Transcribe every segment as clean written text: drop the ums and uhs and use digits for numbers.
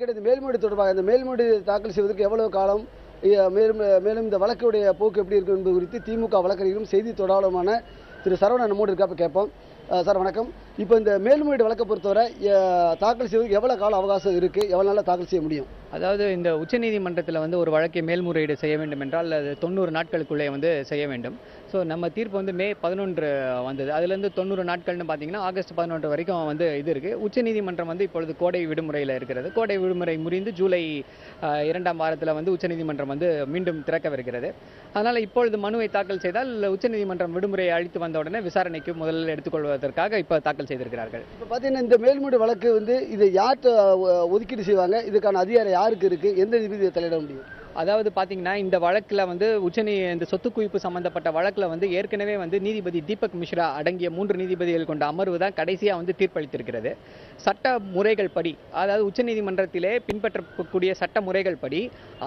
இதற்கிடையே இந்த மேல்முறையீடு தொடர்பாக இந்த மேல்முறையீடு தாக்கல் செய்வதற்கு எவ்வளவு காலம், மேலும் இந்த வழக்குடைய போக்கு எப்படி இருக்கும் என்பது குறித்து திமுக வழக்கறிஞரும் செய்தி தொடர்பாளருமான திரு சரவணன் நம்மோடு இருக்காப்ப கேட்போம். சார் வணக்கம். இப்போ இந்த மேல்முறையீடு வழக்கை பொறுத்தவரை தாக்கல் செய்வதற்கு எவ்வளவு கால அவகாசம் இருக்கு, எவ்வளவு நாளில் தாக்கல் செய்ய முடியும்? அதாவது இந்த உச்சநீதிமன்றத்தில் வந்து ஒரு வழக்கை மேல்முறையீடு செய்ய வேண்டும் என்றால் அது 90 நாட்களுக்குள்ளே வந்து செய்ய வேண்டும். ஸோ நம்ம தீர்ப்பு வந்து மே 11 வந்தது. அதுலேருந்து 90 நாட்கள்னு பார்த்தீங்கன்னா ஆகஸ்ட் 11 வரைக்கும் வந்து இது இருக்குது. உச்சநீதிமன்றம் வந்து இப்பொழுது கோடை விடுமுறையில் இருக்கிறது. கோடை விடுமுறை முடிந்து ஜூலை 2ஆம் வாரத்தில் வந்து உச்சநீதிமன்றம் வந்து மீண்டும் திறக்கவிருக்கிறது. அதனால் இப்பொழுது மனுவை தாக்கல் செய்தால் உச்சநீதிமன்றம் விடுமுறையை அளித்து வந்த உடனே விசாரணைக்கு முதலில் எடுத்துக்கொள்வதற்காக இப்போ தாக்கல் செய்திருக்கிறார்கள். இப்போ பார்த்தீங்கன்னா இந்த மேல்முறையீடு வழக்கு வந்து இதை யார்கிட்ட ஒதுக்கீடு செய்வாங்க, இதுக்கான அதிகாரம் யாருக்கு இருக்குது, எந்த நீதிபதியை தலையிட முடியும்? அதாவது பார்த்தீங்கன்னா இந்த வழக்கில் வந்து இந்த சொத்து குவிப்பு சம்பந்தப்பட்ட வழக்கில் வந்து ஏற்கனவே வந்து நீதிபதி தீபக் மிஸ்ரா அடங்கிய 3 நீதிபதிகள் கொண்ட அமர்வு தான் கடைசியாக வந்து தீர்ப்பளித்திருக்கிறது. சட்ட முறைகள் படி, அதாவது உச்சநீதிமன்றத்திலே பின்பற்றக்கூடிய சட்ட முறைகள் படி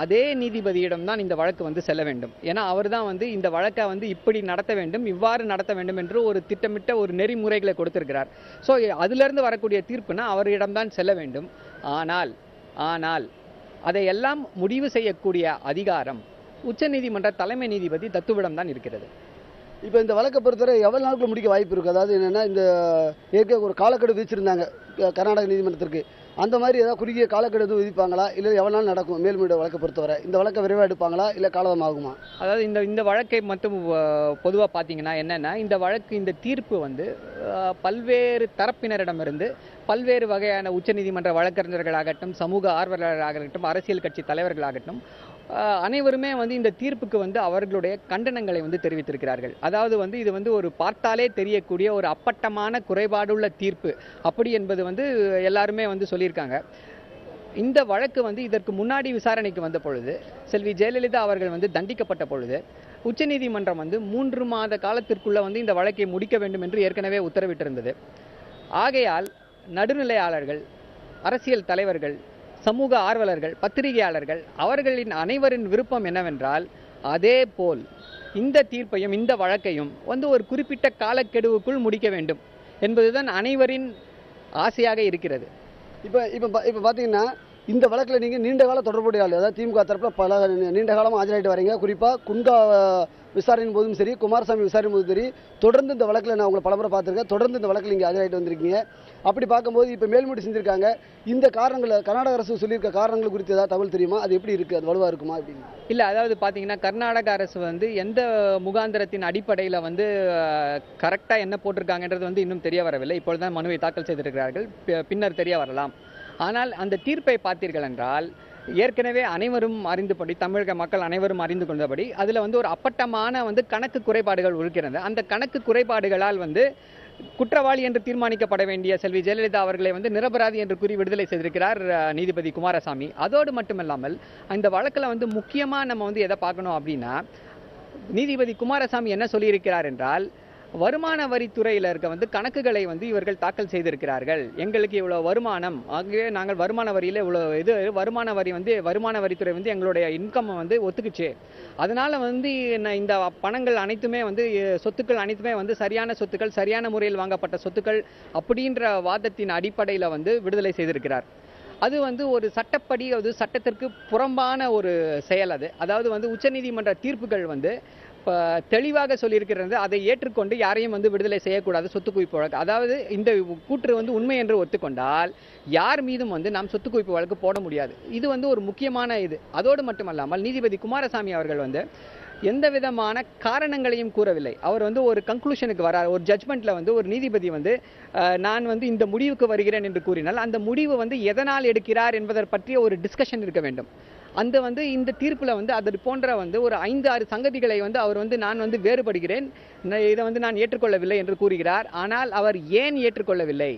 அதே நீதிபதியிடம் தான் இந்த வழக்கு வந்து செல்ல வேண்டும். ஏன்னா அவர் தான் வந்து இந்த வழக்கை வந்து இப்படி நடத்த வேண்டும், இவ்வாறு நடத்த வேண்டும் என்று ஒரு திட்டமிட்ட ஒரு நெறிமுறைகளை கொடுத்திருக்கிறார். ஸோ அதிலிருந்து வரக்கூடிய தீர்ப்புனா அவரிடம்தான் செல்ல வேண்டும். ஆனால் அதையெல்லாம் முடிவு செய்யக்கூடிய அதிகாரம் உச்சநீதிமன்ற தலைமை நீதிபதி தத்துவிடம் தான் இருக்கிறது. இப்போ இந்த வழக்கை பொறுத்தவரை எவ்வளவு நாளுக்குள்ள முடிக்க வாய்ப்பு இருக்குது? அதாவது என்னென்னா இந்த ஏற்கனவே ஒரு காலக்கெடு விதிச்சிருந்தாங்க கர்நாடக நீதிமன்றத்திற்கு, அந்த மாதிரி ஏதாவது குறுகிய காலக்கெடு எதுவும் விதிப்பாங்களா, இல்லை எவ்வளோ நாள் நடக்கும் மேல்முறையீடு வழக்கை பொறுத்தவரை? இந்த வழக்கை விரைவாக எடுப்பாங்களா இல்லை காலதாமம் ஆகுமா? அதாவது இந்த வழக்கை மட்டும் பொதுவாக பார்த்தீங்கன்னா என்னென்னா இந்த வழக்கு இந்த தீர்ப்பு வந்து பல்வேறு தரப்பினரிடமிருந்து பல்வேறு வகையான உச்சநீதிமன்ற வழக்கறிஞர்களாகட்டும், சமூக ஆர்வலர்களாகட்டும், அரசியல் கட்சி தலைவர்களாகட்டும் அனைவருமே வந்து இந்த தீர்ப்புக்கு வந்து அவர்களுடைய கண்டனங்களை வந்து தெரிவித்திருக்கிறார்கள். அதாவது வந்து இது வந்து ஒரு பார்த்தாலே தெரியக்கூடிய ஒரு அப்பட்டமான குறைபாடுள்ள தீர்ப்பு அப்படி என்பது வந்து எல்லாருமே வந்து சொல்லியிருக்காங்க. இந்த வழக்கு வந்து இதற்கு முன்னாடி விசாரணைக்கு வந்த பொழுது செல்வி ஜெயலலிதா அவர்கள் வந்து தண்டிக்கப்பட்ட பொழுது உச்சநீதிமன்றம் வந்து 3 மாத காலத்திற்குள்ள வந்து இந்த வழக்கை முடிக்க வேண்டும் என்று ஏற்கனவே உத்தரவிட்டிருந்தது. ஆகையால் நடுநிலையாளர்கள், அரசியல் தலைவர்கள், சமூக ஆர்வலர்கள், பத்திரிகையாளர்கள் அவர்களின் அனைவரின் விருப்பம் என்னவென்றால் அதே போல் இந்த தீர்ப்பையும் இந்த வழக்கையும் வந்து ஒரு குறிப்பிட்ட காலக்கெடுவுக்குள் முடிக்க வேண்டும் என்பதுதான் அனைவரின் ஆசையாக இருக்கிறது. இப்போ பார்த்தீங்கன்னா இந்த வழக்கில் நீங்கள் நீண்ட கால தொடர்புடைய ஆள், அதாவது திமுக தரப்பில் பல நீண்ட காலமாக ஆஜராகிட்டு வரீங்க. குறிப்பாக குன்கா விசாரணையின் போதும் சரி, குமாரசாமி விசாரணை போதும் சரி, தொடர்ந்து இந்த வழக்கில் நான் உங்களை பலமுறை பார்த்துருக்கேன், தொடர்ந்து இந்த வழக்கில் நீங்கள் ஆஜராகிட்டு வந்திருக்கீங்க. அப்படி பார்க்கும்போது இப்போ மேல்முறையீடு செஞ்சுருக்காங்க, இந்த காரணங்களை கர்நாடக அரசு சொல்லியிருக்க காரணங்கள் குறித்து ஏதாவது தகவல் தெரியுமா? அது எப்படி இருக்குது, அது வலுவாக இருக்குமா அப்படின்னு? இல்லை, அதாவது பார்த்தீங்கன்னா கர்நாடக அரசு வந்து எந்த முகாந்திரத்தின் அடிப்படையில் வந்து கரெக்டாக என்ன போட்டிருக்காங்கன்றது வந்து இன்னும் தெரிய வரவில்லை. இப்பொழுது தான் மனுவை தாக்கல் செய்திருக்கிறார்கள், பின்னர் தெரிய வரலாம். ஆனால் அந்த தீர்ப்பை பார்த்தீர்கள் என்றால் ஏற்கனவே அனைவரும் அறிந்தபடி, தமிழக மக்கள் அனைவரும் அறிந்து கொண்டபடி அதில் வந்து ஒரு அப்பட்டமான வந்து கணக்கு குறைபாடுகள் இருக்கிறது. அந்த கணக்கு குறைபாடுகளால் வந்து குற்றவாளி என்று தீர்மானிக்கப்பட வேண்டிய செல்வி ஜெயலலிதா அவர்களை வந்து நிரபராதி என்று கூறி விடுதலை செய்திருக்கிறார் நீதிபதி குமாரசாமி. அதோடு மட்டுமில்லாமல் இந்த வழக்கில் வந்து முக்கியமாக நம்ம வந்து எதை பார்க்கணும் அப்படின்னா, நீதிபதி குமாரசாமி என்ன சொல்லியிருக்கிறார் என்றால், வருமான வரித்துறையில் இருக்க வந்து கணக்குகளை வந்து இவர்கள் தாக்கல் செய்திருக்கிறார்கள், எங்களுக்கு இவ்வளோ வருமானம், ஆகவே நாங்கள் வருமான வரியில் இவ்வளோ இது வருமான வரித்துறை வந்து எங்களுடைய இன்கம்மை வந்து ஒத்துக்குச்சு, அதனால் வந்து இந்த பணங்கள் அனைத்துமே வந்து சொத்துக்கள் அனைத்துமே வந்து சரியான சொத்துக்கள், சரியான முறையில் வாங்கப்பட்ட சொத்துக்கள் அப்படின்ற வாதத்தின் அடிப்படையில் வந்து விடுதலை செய்திருக்கிறார். அது வந்து ஒரு சட்டப்படி, அது சட்டத்திற்கு புறம்பான ஒரு செயல். அதாவது வந்து உச்சநீதிமன்ற தீர்ப்புகள் வந்து தெளிவாக சொல்லியிருக்கிறது, அதை ஏற்றுக்கொண்டு யாரையும் வந்து விடுதலை செய்யக்கூடாது சொத்து குவிப்பு வழக்கு. அதாவது இந்த கூற்று வந்து உண்மை என்று ஒத்துக்கொண்டால் யார் மீதும் வந்து நாம் சொத்து குவிப்பு வழக்கு போட முடியாது. இது வந்து ஒரு முக்கியமான இது. அதோடு மட்டுமல்லாமல் நீதிபதி குமாரசாமி அவர்கள் வந்து எந்த விதமான காரணங்களையும் கூறவில்லை. அவர் வந்து ஒரு கன்க்ளூஷனுக்கு வரார். ஒரு ஜட்மெண்ட்டில் வந்து ஒரு நீதிபதி வந்து நான் வந்து இந்த முடிவுக்கு வருகிறேன் என்று கூறினால் அந்த முடிவு வந்து எதனால் எடுக்கிறார் என்பதை பற்றிய ஒரு டிஸ்கஷன் இருக்க வேண்டும். அந்த வந்து இந்த தீர்ப்பில் வந்து அது போன்ற வந்து ஒரு 5-6 சங்கதிகளை வந்து அவர் வந்து நான் வந்து வேறுபடுகிறேன், இதை வந்து நான் ஏற்றுக்கொள்ளவில்லை என்று கூறுகிறார். ஆனால் அவர் ஏன் ஏற்றுக்கொள்ளவில்லை,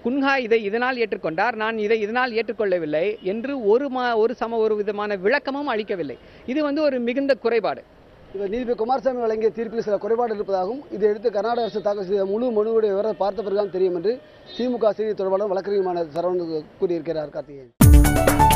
குன்ஹா இதை இதனால் ஏற்றுக்கொண்டார், நான் இதை இதனால் ஏற்றுக்கொள்ளவில்லை என்று ஒரு விதமான விளக்கமும் அளிக்கவில்லை. இது வந்து ஒரு மிகுந்த குறைபாடு. இவர் நீதிபதி குமாரசாமி வழங்கிய தீர்ப்பில் சில குறைபாடு இருப்பதாகவும், இதை எடுத்து கர்நாடக அரசு தாக்கல் செய்த முழு மனுவுடைய விவரம் பார்த்த பிறகுதான் தெரியும் என்று திமுக செய்தி தொடர்பாளர் வழக்கறிஞருமான சரவணன் கூறியிருக்கிறார். கார்த்திகேயன்.